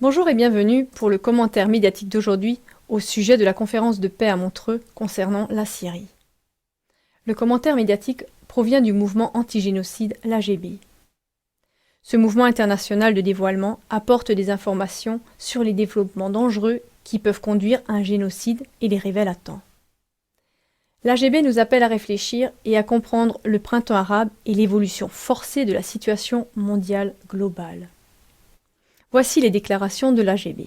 Bonjour et bienvenue pour le commentaire médiatique d'aujourd'hui au sujet de la conférence de paix à Montreux concernant la Syrie. Le commentaire médiatique provient du mouvement anti-génocide, l'AGB. Ce mouvement international de dévoilement apporte des informations sur les développements dangereux qui peuvent conduire à un génocide et les révèle à temps. L'AGB nous appelle à réfléchir et à comprendre le printemps arabe et l'évolution forcée de la situation mondiale globale. Voici les déclarations de l'AGB.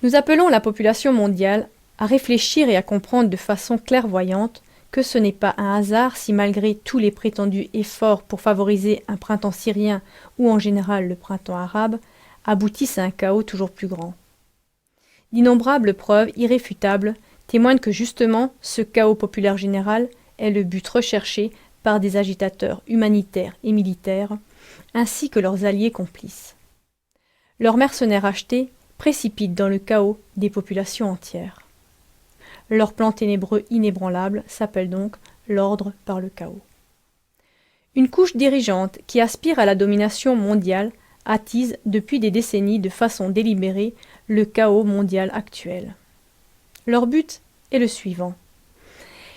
Nous appelons la population mondiale à réfléchir et à comprendre de façon clairvoyante que ce n'est pas un hasard si malgré tous les prétendus efforts pour favoriser un printemps syrien ou en général le printemps arabe, aboutissent à un chaos toujours plus grand. D'innombrables preuves irréfutables témoignent que justement ce chaos populaire général est le but recherché par des agitateurs humanitaires et militaires, ainsi que leurs alliés complices. Leurs mercenaires achetés précipitent dans le chaos des populations entières. Leur plan ténébreux inébranlable s'appelle donc l'ordre par le chaos. Une couche dirigeante qui aspire à la domination mondiale attise depuis des décennies de façon délibérée le chaos mondial actuel. Leur but est le suivant.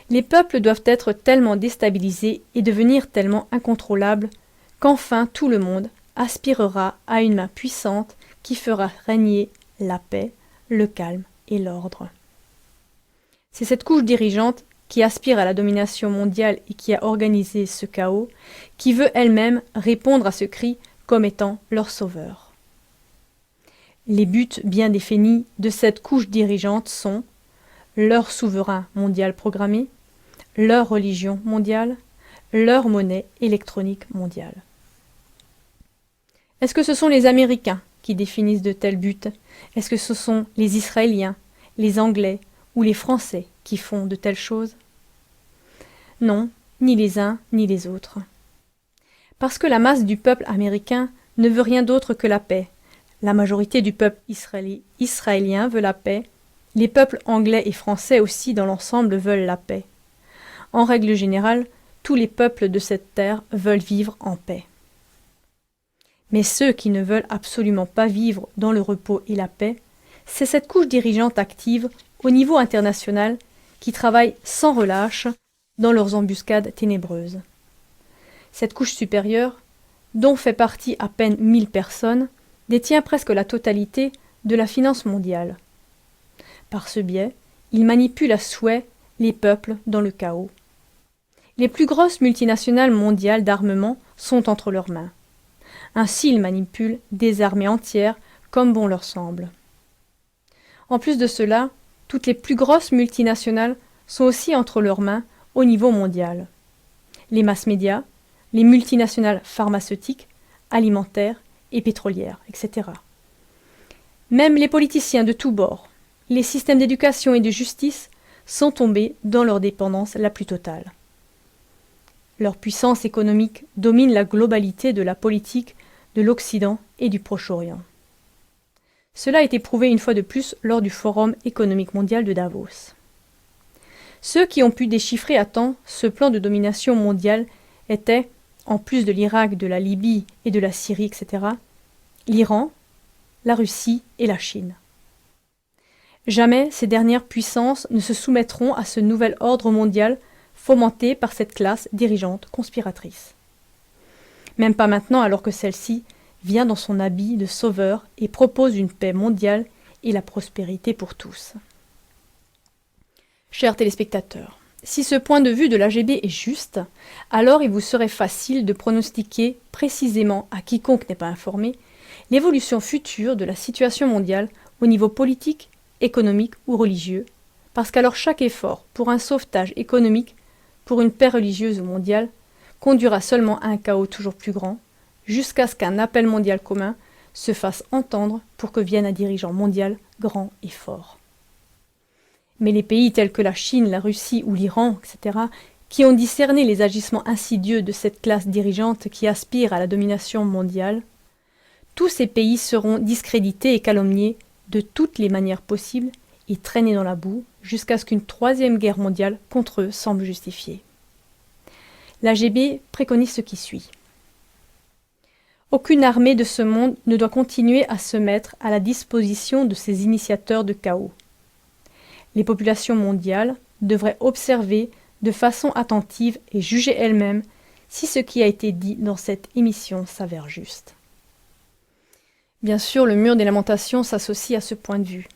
Les peuples doivent être tellement déstabilisés et devenir tellement incontrôlables qu'enfin tout le monde aspirera à une main puissante qui fera régner la paix, le calme et l'ordre. C'est cette couche dirigeante qui aspire à la domination mondiale et qui a organisé ce chaos, qui veut elle-même répondre à ce cri comme étant leur sauveur. Les buts bien définis de cette couche dirigeante sont leur souverain mondial programmé, leur religion mondiale, leur monnaie électronique mondiale. Est-ce que ce sont les Américains qui définissent de tels buts? Est-ce que ce sont les Israéliens, les Anglais ou les Français qui font de telles choses? Non, ni les uns ni les autres. Parce que la masse du peuple américain ne veut rien d'autre que la paix. La majorité du peuple israélien veut la paix. Les peuples anglais et français aussi dans l'ensemble veulent la paix. En règle générale, tous les peuples de cette terre veulent vivre en paix. Mais ceux qui ne veulent absolument pas vivre dans le repos et la paix, c'est cette couche dirigeante active au niveau international qui travaille sans relâche dans leurs embuscades ténébreuses. Cette couche supérieure, dont fait partie à peine 1000 personnes, détient presque la totalité de la finance mondiale. Par ce biais, ils manipulent à souhait les peuples dans le chaos. Les plus grosses multinationales mondiales d'armement sont entre leurs mains. Ainsi, ils manipulent des armées entières comme bon leur semble. En plus de cela, toutes les plus grosses multinationales sont aussi entre leurs mains au niveau mondial. Les masses médias, les multinationales pharmaceutiques, alimentaires et pétrolières, etc. Même les politiciens de tous bords, les systèmes d'éducation et de justice sont tombés dans leur dépendance la plus totale. Leur puissance économique domine la globalité de la politique de l'Occident et du Proche-Orient. Cela a été prouvé une fois de plus lors du Forum économique mondial de Davos. Ceux qui ont pu déchiffrer à temps ce plan de domination mondiale étaient, en plus de l'Irak, de la Libye et de la Syrie, etc., l'Iran, la Russie et la Chine. Jamais ces dernières puissances ne se soumettront à ce nouvel ordre mondial fomenté par cette classe dirigeante conspiratrice. Même pas maintenant alors que celle-ci vient dans son habit de sauveur et propose une paix mondiale et la prospérité pour tous. Chers téléspectateurs, si ce point de vue de l'AGB est juste, alors il vous serait facile de pronostiquer précisément à quiconque n'est pas informé l'évolution future de la situation mondiale au niveau politique, économique ou religieux, parce qu'alors chaque effort pour un sauvetage économique, pour une paix religieuse ou mondiale, conduira seulement à un chaos toujours plus grand, jusqu'à ce qu'un appel mondial commun se fasse entendre pour que vienne un dirigeant mondial grand et fort. Mais les pays tels que la Chine, la Russie ou l'Iran, etc., qui ont discerné les agissements insidieux de cette classe dirigeante qui aspire à la domination mondiale, tous ces pays seront discrédités et calomniés de toutes les manières possibles et traînés dans la boue jusqu'à ce qu'une troisième guerre mondiale contre eux semble justifiée. L'AGB préconise ce qui suit. Aucune armée de ce monde ne doit continuer à se mettre à la disposition de ces initiateurs de chaos. Les populations mondiales devraient observer de façon attentive et juger elles-mêmes si ce qui a été dit dans cette émission s'avère juste. Bien sûr, le mur des lamentations s'associe à ce point de vue.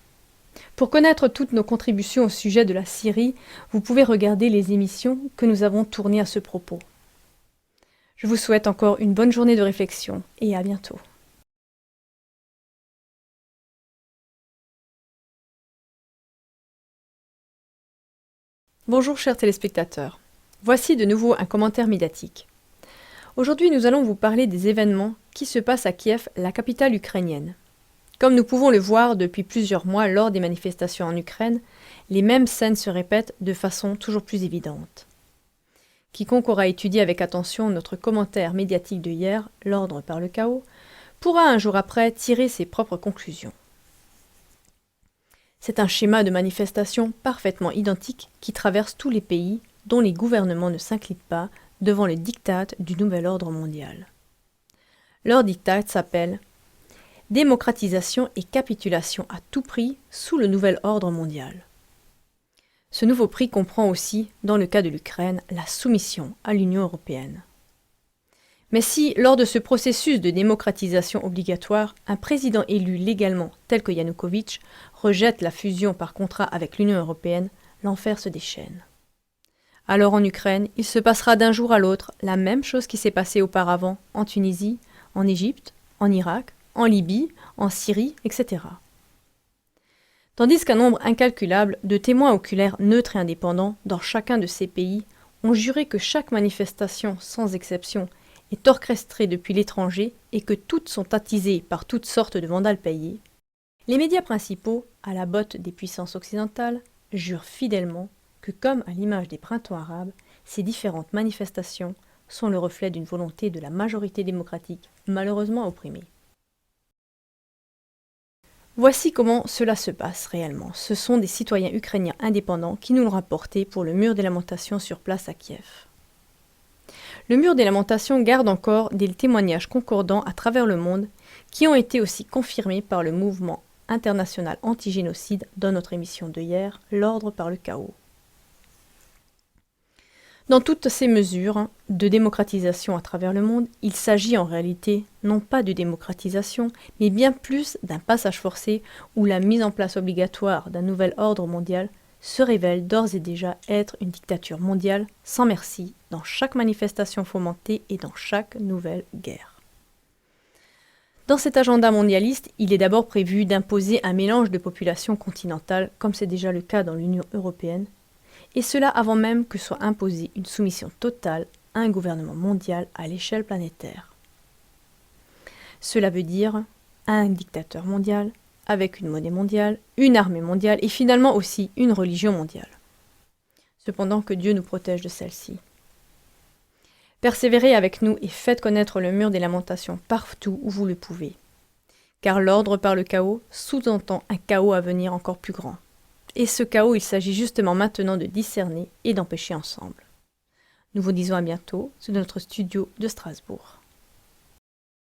Pour connaître toutes nos contributions au sujet de la Syrie, vous pouvez regarder les émissions que nous avons tournées à ce propos. Je vous souhaite encore une bonne journée de réflexion et à bientôt. Bonjour chers téléspectateurs, voici de nouveau un commentaire médiatique. Aujourd'hui nous allons vous parler des événements qui se passent à Kiev, la capitale ukrainienne. Comme nous pouvons le voir depuis plusieurs mois lors des manifestations en Ukraine, les mêmes scènes se répètent de façon toujours plus évidente. Quiconque aura étudié avec attention notre commentaire médiatique de hier, l'ordre par le chaos, pourra un jour après tirer ses propres conclusions. C'est un schéma de manifestation parfaitement identique qui traverse tous les pays dont les gouvernements ne s'inclinent pas devant le diktat du nouvel ordre mondial. Leur diktat s'appelle « Démocratisation et capitulation à tout prix sous le nouvel ordre mondial ». Ce nouveau prix comprend aussi, dans le cas de l'Ukraine, la soumission à l'Union européenne. Mais si, lors de ce processus de démocratisation obligatoire, un président élu légalement, tel que Yanukovych, rejette la fusion par contrat avec l'Union européenne, l'enfer se déchaîne. Alors en Ukraine, il se passera d'un jour à l'autre la même chose qui s'est passée auparavant en Tunisie, en Égypte, en Irak, en Libye, en Syrie, etc. Tandis qu'un nombre incalculable de témoins oculaires neutres et indépendants dans chacun de ces pays ont juré que chaque manifestation, sans exception, est orchestrée depuis l'étranger et que toutes sont attisées par toutes sortes de vandales payés, les médias principaux, à la botte des puissances occidentales, jurent fidèlement que, comme à l'image des printemps arabes, ces différentes manifestations sont le reflet d'une volonté de la majorité démocratique malheureusement opprimée. Voici comment cela se passe réellement. Ce sont des citoyens ukrainiens indépendants qui nous l'ont rapporté pour le mur des lamentations sur place à Kiev. Le mur des lamentations garde encore des témoignages concordants à travers le monde qui ont été aussi confirmés par le mouvement international anti-génocide dans notre émission de hier, l'ordre par le chaos. Dans toutes ces mesures de démocratisation à travers le monde, il s'agit en réalité non pas de démocratisation, mais bien plus d'un passage forcé où la mise en place obligatoire d'un nouvel ordre mondial se révèle d'ores et déjà être une dictature mondiale sans merci dans chaque manifestation fomentée et dans chaque nouvelle guerre. Dans cet agenda mondialiste, il est d'abord prévu d'imposer un mélange de populations continentales, comme c'est déjà le cas dans l'Union européenne, et cela avant même que soit imposée une soumission totale à un gouvernement mondial à l'échelle planétaire. Cela veut dire un dictateur mondial, avec une monnaie mondiale, une armée mondiale et finalement aussi une religion mondiale. Cependant que Dieu nous protège de celle-ci. Persévérez avec nous et faites connaître le mur des lamentations partout où vous le pouvez. Car l'ordre par le chaos sous-entend un chaos à venir encore plus grand. Et ce chaos, il s'agit justement maintenant de discerner et d'empêcher ensemble. Nous vous disons à bientôt, c'est notre studio de Strasbourg.